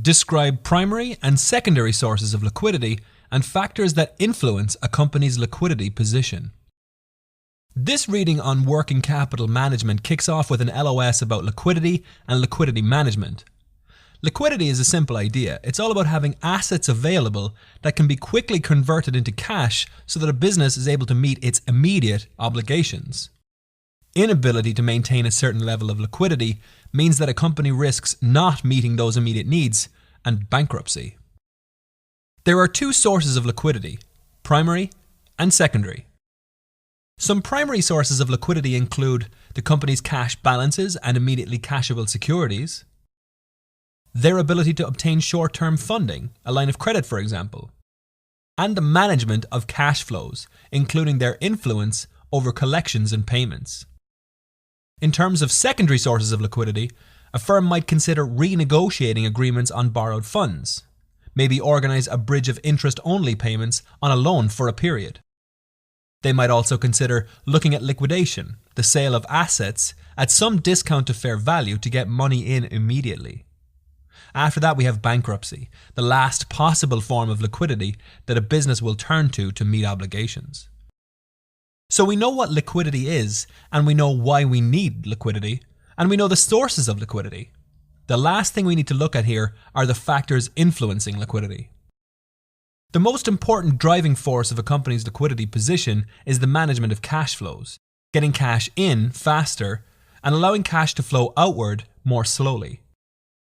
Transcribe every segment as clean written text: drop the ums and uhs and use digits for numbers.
Describe primary and secondary sources of liquidity and factors that influence a company's liquidity position. This reading on working capital management kicks off with an LOS about liquidity and liquidity management. Liquidity is a simple idea. It's all about having assets available that can be quickly converted into cash so that a business is able to meet its immediate obligations. Inability to maintain a certain level of liquidity means that a company risks not meeting those immediate needs and bankruptcy. There are two sources of liquidity, primary and secondary. Some primary sources of liquidity include the company's cash balances and immediately cashable securities, their ability to obtain short-term funding, a line of credit for example, and the management of cash flows, including their influence over collections and payments. In terms of secondary sources of liquidity, a firm might consider renegotiating agreements on borrowed funds, maybe organize a bridge of interest-only payments on a loan for a period. They might also consider looking at liquidation, the sale of assets at some discount to fair value to get money in immediately. After that, we have bankruptcy, the last possible form of liquidity that a business will turn to meet obligations. So we know what liquidity is, and we know why we need liquidity, and we know the sources of liquidity. The last thing we need to look at here are the factors influencing liquidity. The most important driving force of a company's liquidity position is the management of cash flows, getting cash in faster and allowing cash to flow outward more slowly.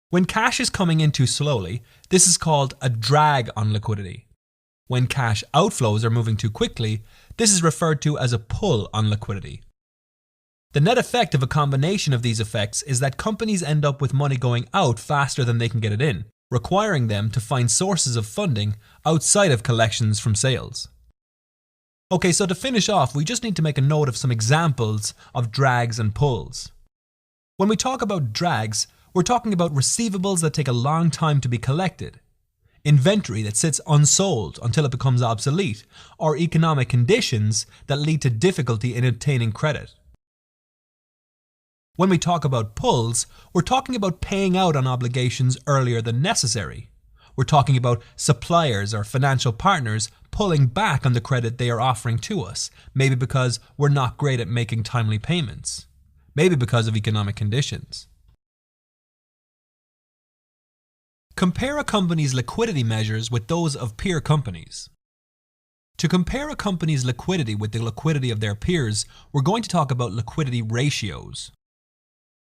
When cash is coming in too slowly, this is called a drag on liquidity. When cash outflows are moving too quickly, this is referred to as a pull on liquidity. The net effect of a combination of these effects is that companies end up with money going out faster than they can get it in, requiring them to find sources of funding outside of collections from sales. Okay, so to finish off, we just need to make a note of some examples of drags and pulls. When we talk about drags, we're talking about receivables that take a long time to be collected, inventory that sits unsold until it becomes obsolete, or economic conditions that lead to difficulty in obtaining credit. When we talk about pulls, we're talking about paying out on obligations earlier than necessary. We're talking about suppliers or financial partners pulling back on the credit they are offering to us, maybe because we're not great at making timely payments, maybe because of economic conditions. Compare a company's liquidity measures with those of peer companies. To compare a company's liquidity with the liquidity of their peers, we're going to talk about liquidity ratios.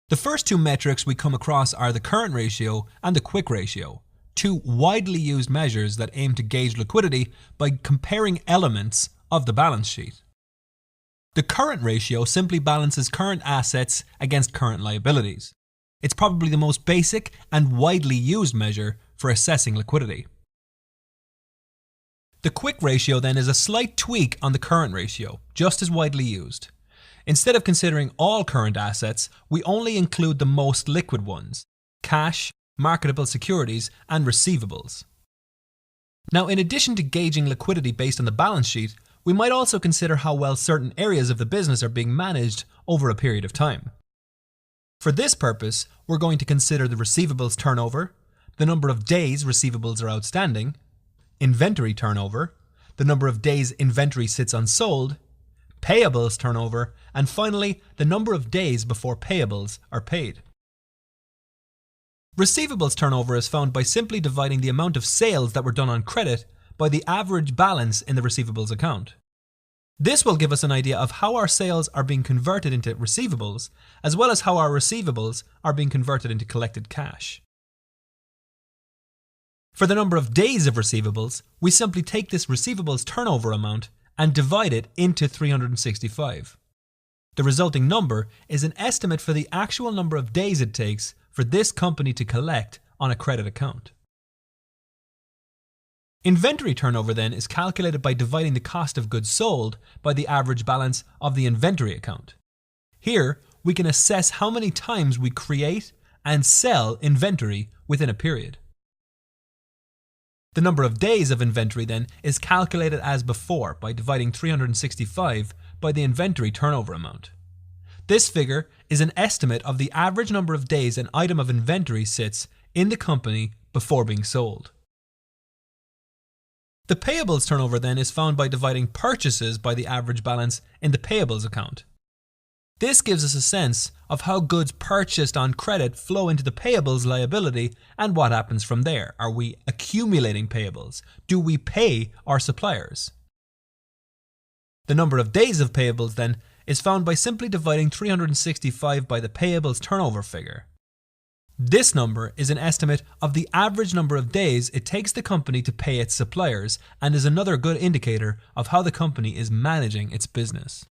The first two metrics we come across are the current ratio and the quick ratio, two widely used measures that aim to gauge liquidity by comparing elements of the balance sheet. The current ratio simply balances current assets against current liabilities. It's probably the most basic and widely used measure for assessing liquidity. The quick ratio then is a slight tweak on the current ratio, just as widely used. Instead of considering all current assets, we only include the most liquid ones: cash, marketable securities, and receivables. Now, in addition to gauging liquidity based on the balance sheet, we might also consider how well certain areas of the business are being managed over a period of time. For this purpose, we're going to consider the receivables turnover, the number of days receivables are outstanding, inventory turnover, the number of days inventory sits unsold, payables turnover, and finally, the number of days before payables are paid. Receivables turnover is found by simply dividing the amount of sales that were done on credit by the average balance in the receivables account. This will give us an idea of how our sales are being converted into receivables, as well as how our receivables are being converted into collected cash. For the number of days of receivables, we simply take this receivables turnover amount and divide it into 365. The resulting number is an estimate for the actual number of days it takes for this company to collect on a credit account. Inventory turnover then is calculated by dividing the cost of goods sold by the average balance of the inventory account. Here, we can assess how many times we create and sell inventory within a period. The number of days of inventory then is calculated as before by dividing 365 by the inventory turnover amount. This figure is an estimate of the average number of days an item of inventory sits in the company before being sold. The payables turnover then is found by dividing purchases by the average balance in the payables account. This gives us a sense of how goods purchased on credit flow into the payables liability and what happens from there. Are we accumulating payables? Do we pay our suppliers? The number of days of payables then is found by simply dividing 365 by the payables turnover figure. This number is an estimate of the average number of days it takes the company to pay its suppliers and is another good indicator of how the company is managing its business.